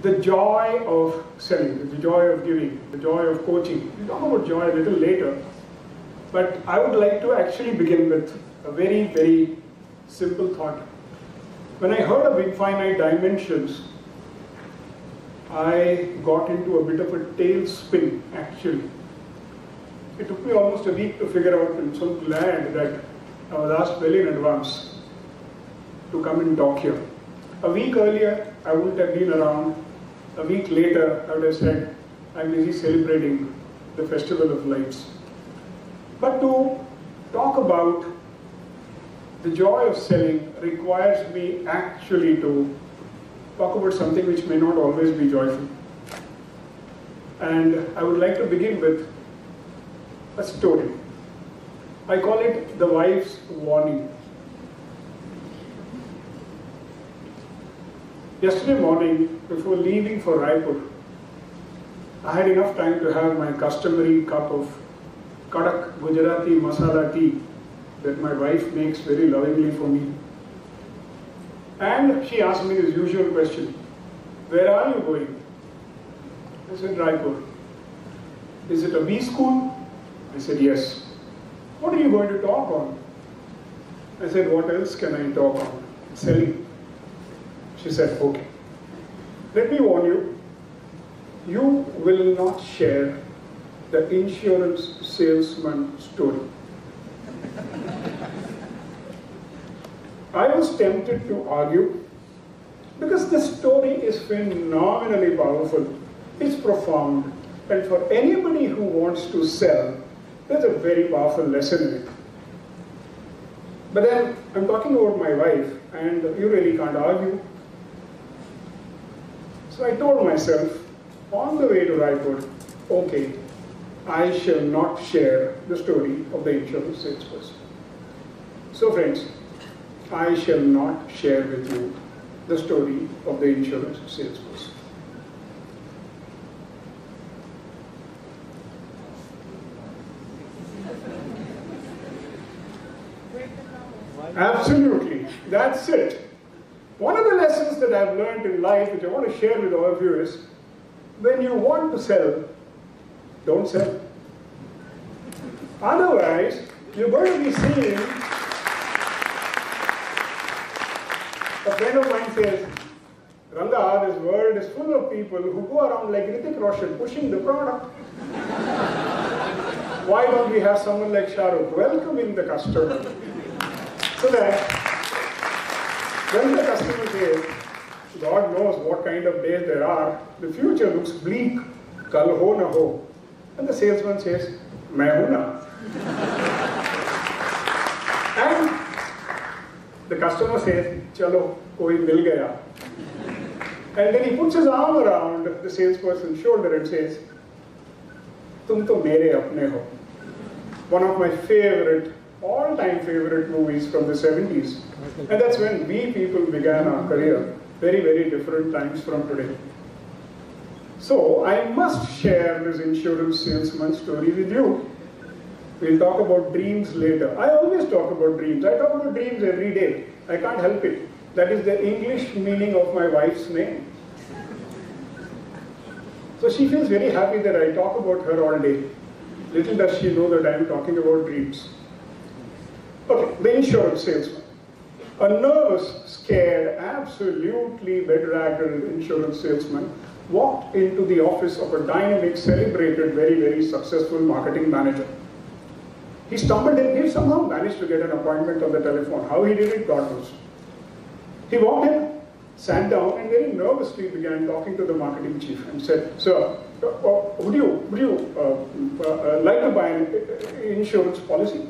the joy of selling, the joy of giving, the joy of coaching. We'll talk about joy a little later. But I would like to actually begin with a very, very simple thought. When I heard of infinite dimensions, I got into a bit of a tailspin, actually. It took me almost a week to figure out, and I'm so glad that I was asked well in advance to come and talk here. A week earlier, I wouldn't have been around. A week later, I would have said, I'm busy celebrating the Festival of Lights. But to talk about the joy of selling requires me actually to talk about something which may not always be joyful. And I would like to begin with a story. I call it the wife's warning. Yesterday morning, before leaving for Raipur, I had enough time to have my customary cup of Kadak Gujarati masala tea that my wife makes very lovingly for me. And she asked me this usual question, where are you going? I said, Raipur. Is it a B school? I said, yes. What are you going to talk on? I said, what else can I talk on? Selling. She said, okay. Let me warn you, you will not share the insurance salesman story. I was tempted to argue because the story is phenomenally powerful. It's profound. And for anybody who wants to sell, there's a very powerful lesson in it. But then I'm talking about my wife, and you really can't argue. So I told myself, on the way to Raipur, okay, I shall not share the story of the insurance salesperson. So friends, I shall not share with you the story of the insurance salesperson. Absolutely, that's it. One of the lessons that I've learned in life, which I want to share with all of you, is when you want to sell, don't sell. Otherwise, you're going to be seeing, a friend of mine says, Ranga, this world is full of people who go around like Hrithik Roshan, pushing the product. Why don't we have someone like Shah Rukh welcoming the customer? So that when the customer says, God knows what kind of days there are, the future looks bleak, kal ho na ho. And the salesman says, main hu na. And the customer says, chalo, koi mil gaya. And then he puts his arm around the salesperson's shoulder and says, tum to mere apne ho. One of my favorite, all-time favorite movies from the 70s. And that's when we people began our career. Very, very different times from today. So I must share this insurance salesman story with you. We'll talk about dreams later. I always talk about dreams. I talk about dreams every day. I can't help it. That is the English meaning of my wife's name. So she feels very happy that I talk about her all day. Little does she know that I am talking about dreams. Okay, the insurance salesman. A nervous, scared, absolutely bedraggled insurance salesman walked into the office of a dynamic, celebrated, very, very successful marketing manager. He stumbled in, he somehow managed to get an appointment on the telephone. How he did it, God knows. He walked in, sat down, and very nervously began talking to the marketing chief and said, sir, would you like to buy an insurance policy?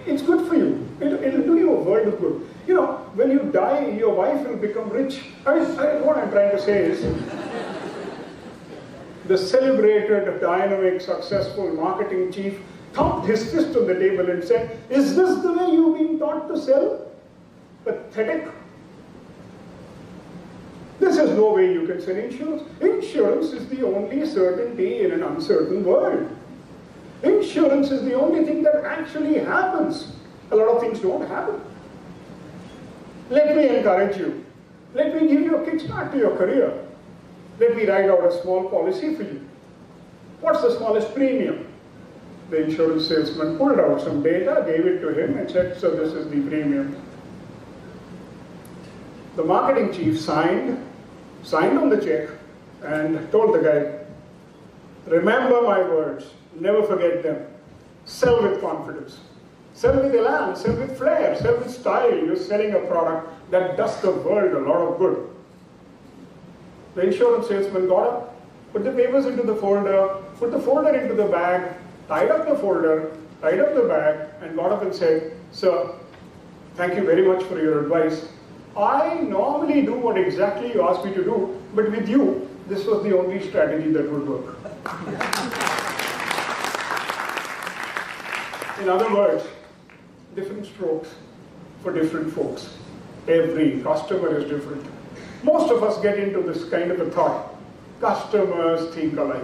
It's good for you. It'll do you a world of good. You know, when you die, your wife will become rich. What I'm trying to say is, the celebrated, dynamic, successful marketing chief thumped his fist on the table and said, is this the way you've been taught to sell? Pathetic. This is no way you can sell insurance. Insurance is the only certainty in an uncertain world. Insurance is the only thing that actually happens. A lot of things don't happen. Let me encourage you. Let me give you a kickstart to your career. let me write out a small policy for you. What's the smallest premium? The insurance salesman pulled out some data, gave it to him and said, so this is the premium. The marketing chief signed on the check and told the guy, remember my words, never forget them. Sell with confidence. Sell with elan, sell with flair, sell with style. You're selling a product that does the world a lot of good. The insurance salesman got up, put the papers into the folder, put the folder into the bag, tied up the folder, tied up the bag, and got up and said, sir, thank you very much for your advice. I normally do what exactly you asked me to do, but with you, this was the only strategy that would work. In other words, different strokes for different folks. Every customer is different. Most of us get into this kind of a thought. Customers think alike.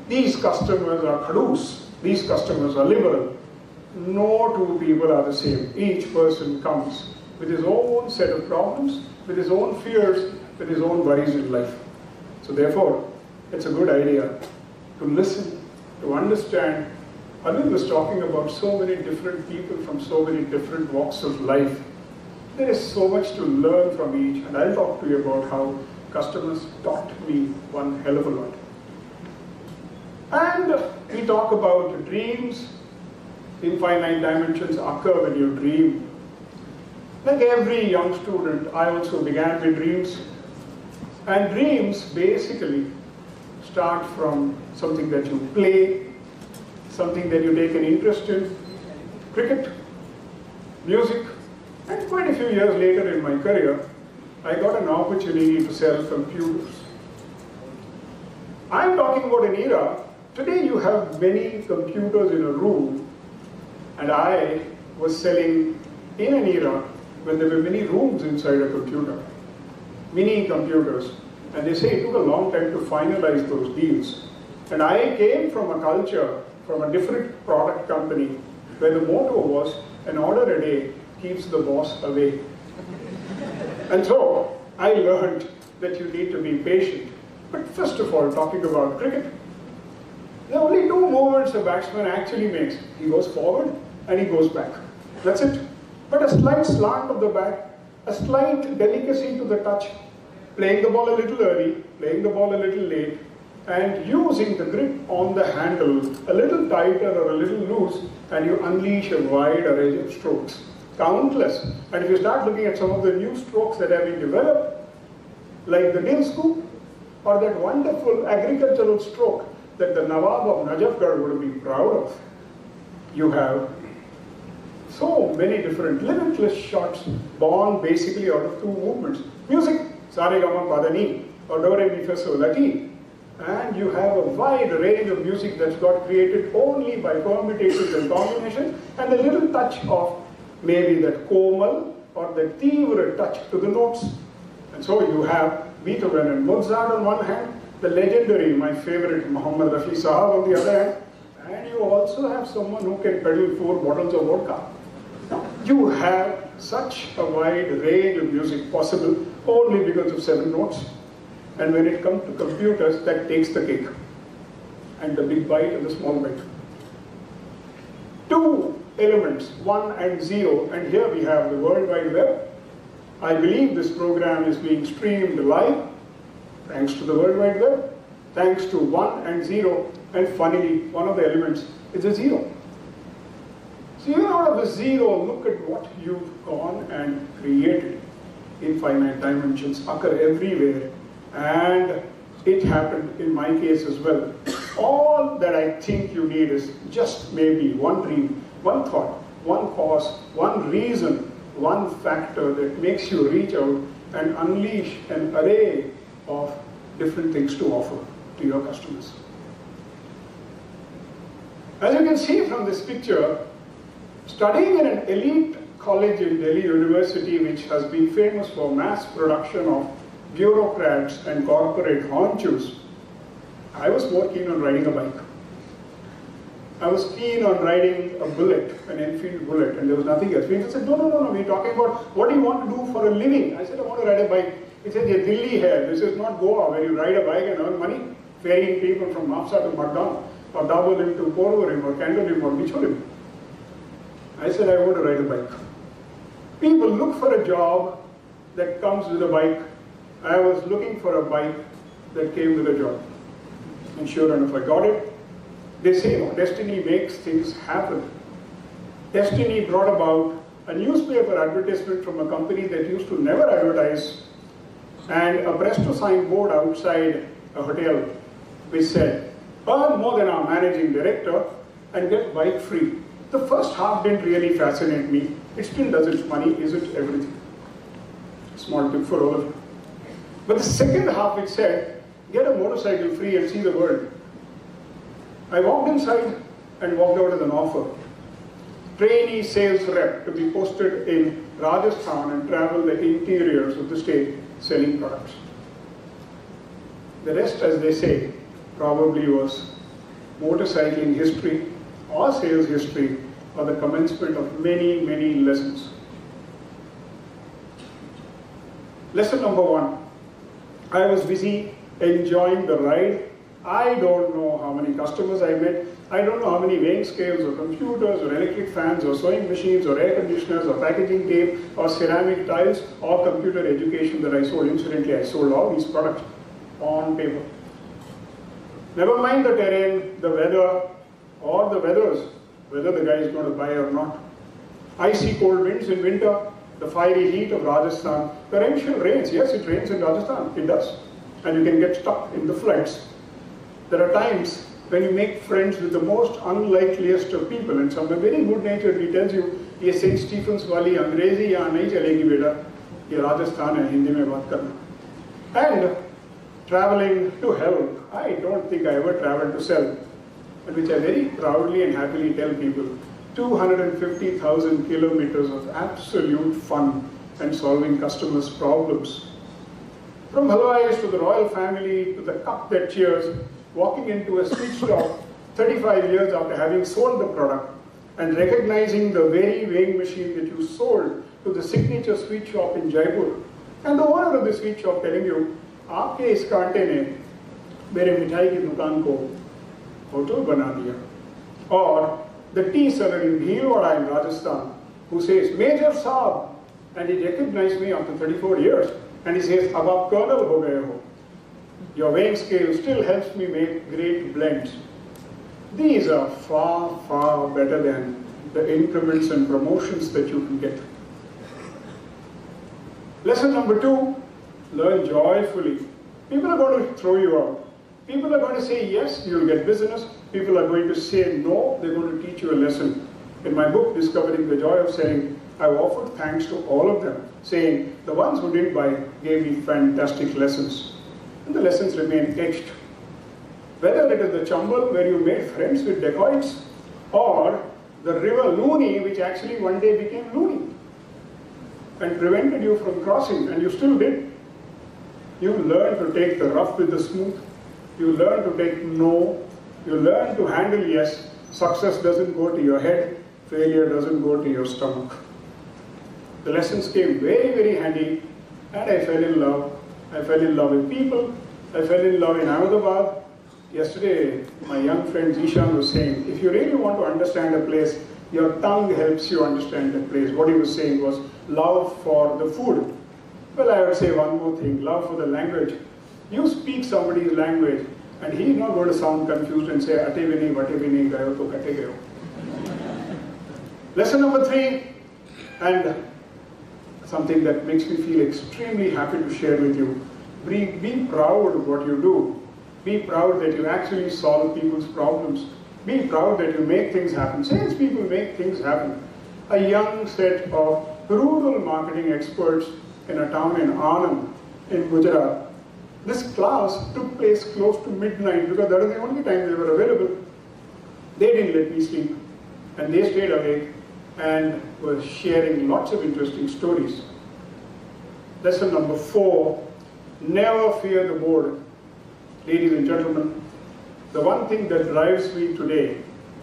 These customers are khadus. These customers are liberal. No two people are the same. Each person comes with his own set of problems, with his own fears, with his own worries in life. So therefore, it's a good idea to listen, to understand. Arvind was talking about so many different people from so many different walks of life. There is so much to learn from each, and I'll talk to you about how customers taught me one hell of a lot. And we talk about dreams. Infinite dimensions occur when you dream. Like every young student, I also began with dreams. And dreams basically start from something that you play, something that you take an interest in, cricket, music, and quite a few years later in my career, I got an opportunity to sell computers. I'm talking about an era, today you have many computers in a room, and I was selling in an era when there were many rooms inside a computer, mini computers, and they say it took a long time to finalize those deals. And I came from a culture, from a different product company, where the motto was, an order a day keeps the boss away. And so, I learned that you need to be patient. But first of all, talking about cricket, there are only two movements a batsman actually makes. He goes forward and he goes back. That's it. But a slight slant of the bat, a slight delicacy to the touch, playing the ball a little early, playing the ball a little late, and using the grip on the handle a little tighter or a little loose, and you unleash a wide array of strokes. Countless. And if you start looking at some of the new strokes that have been developed, like the Dill scoop, or that wonderful agricultural stroke that the Nawab of Najafgarh would be proud of, you have so many different limitless shots born basically out of two movements. Music, Sare Gama Padani, or Do Re Mi Fa Sol La Ti. And you have a wide range of music that's got created only by permutations and combinations, and a little touch of maybe that komal or that tivra touch to the notes. And so you have Beethoven and Mozart on one hand, the legendary, my favorite, Muhammad Rafi Sahab on the other hand, and you also have someone who can peddle 4 bottles of vodka. You have such a wide range of music possible only because of 7 notes. And when it comes to computers, that takes the cake. And the big bite and the small bite. 2 elements, 1 and 0, and here we have the World Wide Web. I believe this program is being streamed live, thanks to the World Wide Web, thanks to 1 and 0, and funnily, one of the elements is a 0. So you out of a 0, look at what you've gone and created. Infinite dimensions occur everywhere, and it happened in my case as well. All that I think you need is just maybe one dream, one thought, one cause, one reason, one factor that makes you reach out and unleash an array of different things to offer to your customers. As you can see from this picture, studying in an elite college in Delhi University, which has been famous for mass production of bureaucrats and corporate honchos, I was more keen on riding a bike. I was keen on riding a bullet, an Enfield bullet, and there was nothing else. People said, no, we're talking about what do you want to do for a living? I said, I want to ride a bike. He said, "ये दिल्ली है, this is not Goa where you ride a bike and earn money, ferrying people from Mapsa to Margam, or Dabolim to Porvorim, or Kandolim, or Bicholim." I said, "I want to ride a bike." People look for a job that comes with a bike. I was looking for a bike that came with a job. And sure enough, I got it. They say, no, destiny makes things happen. Destiny brought about a newspaper advertisement from a company that used to never advertise, and a presto sign board outside a hotel which said, "Earn more than our managing director and get bike free." The first half didn't really fascinate me. It still doesn't. Money isn't everything. Small tip for all of you. But the second half, it said, "Get a motorcycle free and see the world." I walked inside and walked out with an offer. Trainee sales rep to be posted in Rajasthan and travel the interiors of the state selling products. The rest, as they say, probably was motorcycling history or sales history or the commencement of many, many lessons. Lesson number 1. I was busy enjoying the ride. I don't know how many customers I met. I don't know how many weighing scales or computers or electric fans or sewing machines or air conditioners or packaging tape or ceramic tiles or computer education that I sold. Incidentally, I sold all these products on paper. Never mind the terrain, the weather, or the weathers, whether the guy is going to buy or not. Icy cold winds in winter, the fiery heat of Rajasthan, torrential rains. Yes, it rains in Rajasthan, it does. And you can get stuck in the floods. There are times when you make friends with the most unlikeliest of people, and someone very good-naturedly tells you, "ये St. Stephen's वाली अंग्रेजी यहाँ नहीं चलेगी बेटा, ये राजस्थान है, हिंदी में बात करना." And traveling to help. I don't think I ever traveled to sell, but which I very proudly and happily tell people. 250,000 kilometers of absolute fun and solving customers' problems. From Halwais to the royal family to the cup that cheers, walking into a sweet shop 35 years after having sold the product and recognizing the very weighing machine that you sold to the signature sweet shop in Jaipur, and the owner of the sweet shop telling you, "आपके इस कांटे ने मेरे मिठाई की दुकान को hotel बना दिया." Or the tea seller in Bhilwara in Rajasthan who says, "Major Saab," and he recognized me after 34 years, and he says, "Ab aap colonel ho gaye ho. Your weighing scale still helps me make great blends." These are far, far better than the increments and promotions that you can get. Lesson number 2, learn joyfully. People are going to throw you out. People are going to say yes, you'll get business. People are going to say no, they're going to teach you a lesson. In my book, Discovering the Joy of Selling, I've offered thanks to all of them, saying the ones who didn't buy gave me fantastic lessons. And the lessons remain etched. Whether it is the Chambal where you made friends with dacoits, or the river Looney, which actually one day became Looney and prevented you from crossing, and you still did. You learn to take the rough with the smooth. You learn to take no. You learn to handle yes. Success doesn't go to your head. Failure doesn't go to your stomach. The lessons came very, very handy, and I fell in love. I fell in love with people. I fell in love in Ahmedabad. Yesterday, my young friend Zishan was saying, if you really want to understand a place, your tongue helps you understand the place. What he was saying was love for the food. Well, I would say one more thing, love for the language. You speak somebody's language, and he's not going to sound confused and say, "Ate bhi nahi, vate bhi nahi, gayo to kate gayo." Lesson number 3, and something that makes me feel extremely happy to share with you. Be proud of what you do. Be proud that you actually solve people's problems. Be proud that you make things happen. Salespeople make things happen. A young set of rural marketing experts in a town in Anand in Gujarat. This class took place close to midnight because that was the only time they were available. They didn't let me sleep, and they stayed awake and were sharing lots of interesting stories. Lesson number 4, never fear the board. Ladies and gentlemen, the one thing that drives me today,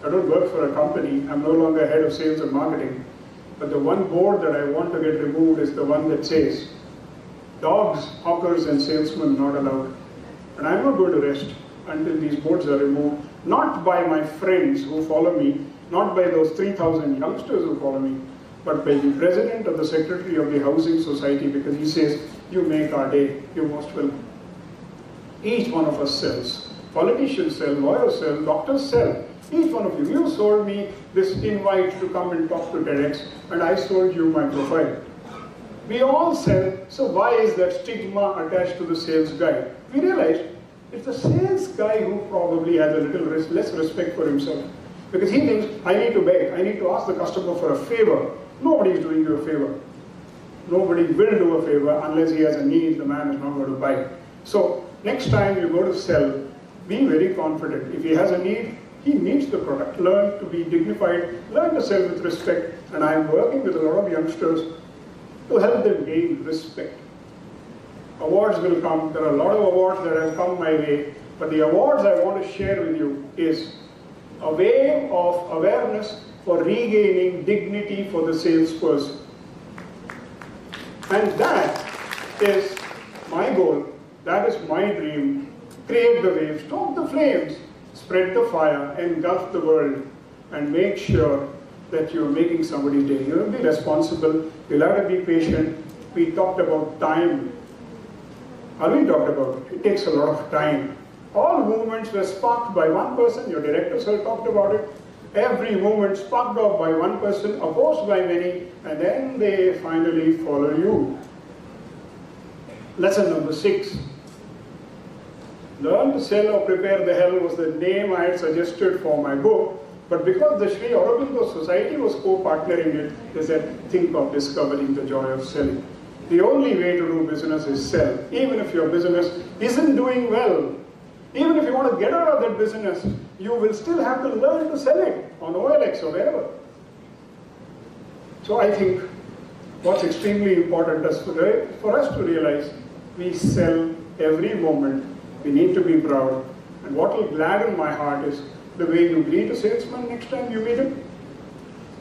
I don't work for a company, I'm no longer head of sales and marketing, but the one board that I want to get removed is the one that says, Dogs, hawkers, and salesmen not allowed. And I'm not going to rest until these boards are removed, not by my friends who follow me, not by those 3,000 youngsters who follow me, but by the president or the secretary of the housing society, because he says, you make our day, you're most welcome. Each one of us sells. Politicians sell, lawyers sell, doctors sell. Each one of you. You sold me this invite to come and talk to TEDx, and I sold you my profile. We all sell, so why is that stigma attached to the sales guy? We realized it's the sales guy who probably has a little less respect for himself. Because he thinks, I need to beg, I need to ask the customer for a favor. Nobody is doing you a favor. Nobody will do a favor unless he has a need, the man is not going to buy. So next time you go to sell, be very confident. If he has a need, he needs the product. Learn to be dignified, learn to sell with respect. And I am working with a lot of youngsters to help them gain respect. Awards will come. There are a lot of awards that have come my way. But the awards I want to share with you is a wave of awareness for regaining dignity for the salesperson. And that is my goal. That is my dream. Create the wave, stoke the flames, spread the fire, engulf the world, and make sure that you're making somebody's day. You will be responsible. You'll have to be patient. We talked about time. We talked about it. It takes a lot of time. All movements were sparked by one person. Your directors have talked about it. Every movement sparked off by one person, opposed by many, and then they finally follow you. Lesson number 6. Learn to Sell or Prepare the Hell was the name I had suggested for my book. But because the Sri Aurobindo Society was co-partnering it, they said, think of discovering the joy of selling. The only way to do business is sell. Even if your business isn't doing well, even if you want to get out of that business, you will still have to learn to sell it on OLX or wherever. So I think what's extremely important is for us to realize we sell every moment. We need to be proud. And what will gladden my heart is the way you greet a salesman next time you meet him.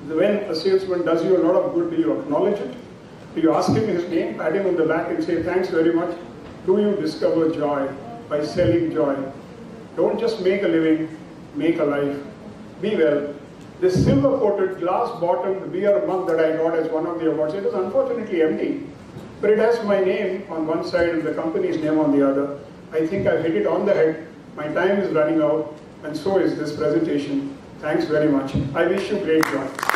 When a salesman does you a lot of good, do you acknowledge it? Do you ask him his name, pat him on the back and say, thanks very much? Do you discover joy by selling joy? Don't just make a living, make a life. Be well. This silver-coated, glass-bottomed beer mug that I got as one of the awards, it is unfortunately empty. But it has my name on one side and the company's name on the other. I think I've hit it on the head. My time is running out, and so is this presentation. Thanks very much. I wish you great joy.